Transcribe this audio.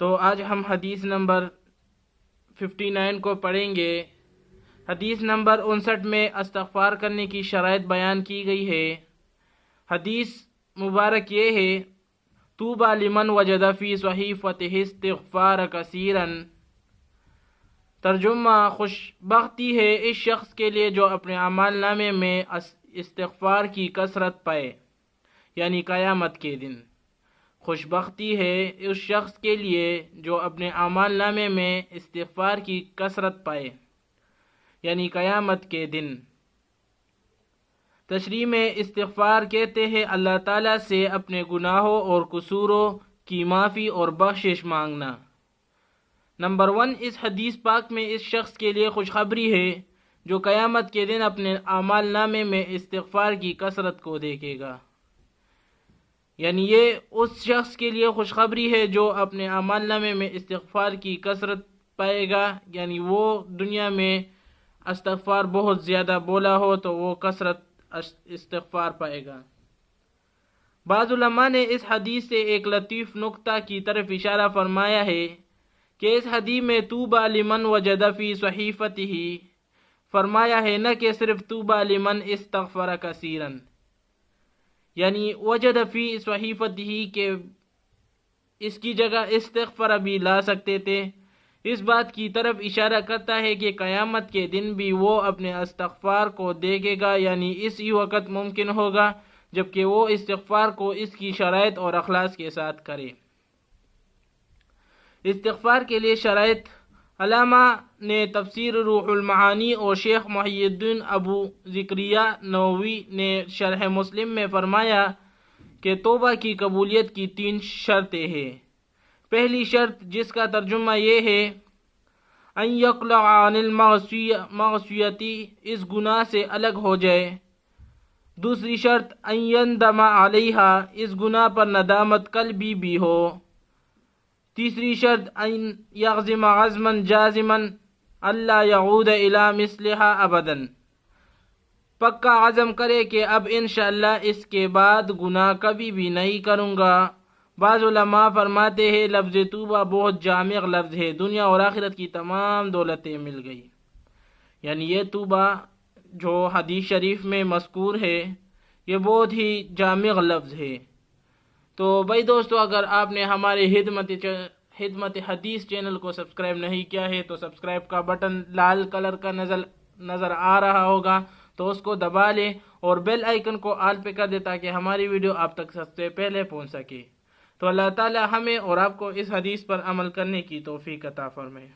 تو آج ہم حدیث نمبر 59 کو پڑھیں گے۔ حدیث نمبر 59 میں استغفار کرنے کی شرائط بیان کی گئی ہے۔ حدیث مبارک یہ ہے: طوبیٰ لمن وجد فی صحیفتہ استغفار کثیرا۔ ترجمہ: خوش بختی ہے اس شخص کے لیے جو اپنے اعمال نامے میں استغفار کی کثرت پائے، یعنی قیامت کے دن۔ خوش بختی ہے اس شخص کے لیے جو اپنے اعمال نامے میں استغفار کی کثرت پائے، یعنی قیامت کے دن۔ تشریح میں استغفار کہتے ہیں اللہ تعالیٰ سے اپنے گناہوں اور قصوروں کی معافی اور بخشش مانگنا۔ نمبر 1، اس حدیث پاک میں اس شخص کے لیے خوشخبری ہے جو قیامت کے دن اپنے اعمال نامے میں استغفار کی کثرت کو دیکھے گا، یعنی یہ اس شخص کے لیے خوشخبری ہے جو اپنے اعمال نامے میں استغفار کی کثرت پائے گا، یعنی وہ دنیا میں استغفار بہت زیادہ بولا ہو تو وہ کثرت استغفار پائے گا۔ بعض علماء نے اس حدیث سے ایک لطیف نکتہ کی طرف اشارہ فرمایا ہے کہ اس حدیث میں طوبیٰ لمن وجد فی صحیفتہ فرمایا ہے، نہ کہ صرف طوبیٰ لمن استغفر کثیرا، یعنی وجد فی صحیفتہ کہ اس کی جگہ استغفر بھی لا سکتے تھے۔ اس بات کی طرف اشارہ کرتا ہے کہ قیامت کے دن بھی وہ اپنے استغفار کو دیکھے گا، یعنی اسی وقت ممکن ہوگا جبکہ وہ استغفار کو اس کی شرائط اور اخلاص کے ساتھ کرے۔ استغفار کے لیے شرائط: علامہ نے تفسیر روح المعانی اور شیخ محی الدین ابو زکریا نووی نے شرح مسلم میں فرمایا کہ توبہ کی قبولیت کی 3 شرطیں ہیں۔ پہلی شرط، جس کا ترجمہ یہ ہے ان یقلع عن المعصیتی، اس گناہ سے الگ ہو جائے۔ دوسری شرط، ان یندم علیہا، اس گناہ پر ندامت قلبی بھی ہو۔ تیسری شرط، ان یعزم عزما جازما الا یعود الی مثلہا ابدا، پکا عزم کرے کہ اب انشاءاللہ اس کے بعد گناہ کبھی بھی نہیں کروں گا۔ بعض علماء فرماتے ہیں لفظ توبہ بہت جامع لفظ ہے، دنیا اور آخرت کی تمام دولتیں مل گئی، یعنی یہ توبہ جو حدیث شریف میں مذکور ہے یہ بہت ہی جامع لفظ ہے۔ تو بھائی دوستو، اگر آپ نے ہمارے خدمت حدیث چینل کو سبسکرائب نہیں کیا ہے تو سبسکرائب کا بٹن لال کلر کا نظر آ رہا ہوگا تو اس کو دبا لیں اور بیل آئیکن کو آل پہ کر دیں تاکہ ہماری ویڈیو آپ تک سب سے پہلے پہنچ سکے۔ تو اللہ تعالی ہمیں اور آپ کو اس حدیث پر عمل کرنے کی توفیق عطا فرمائے۔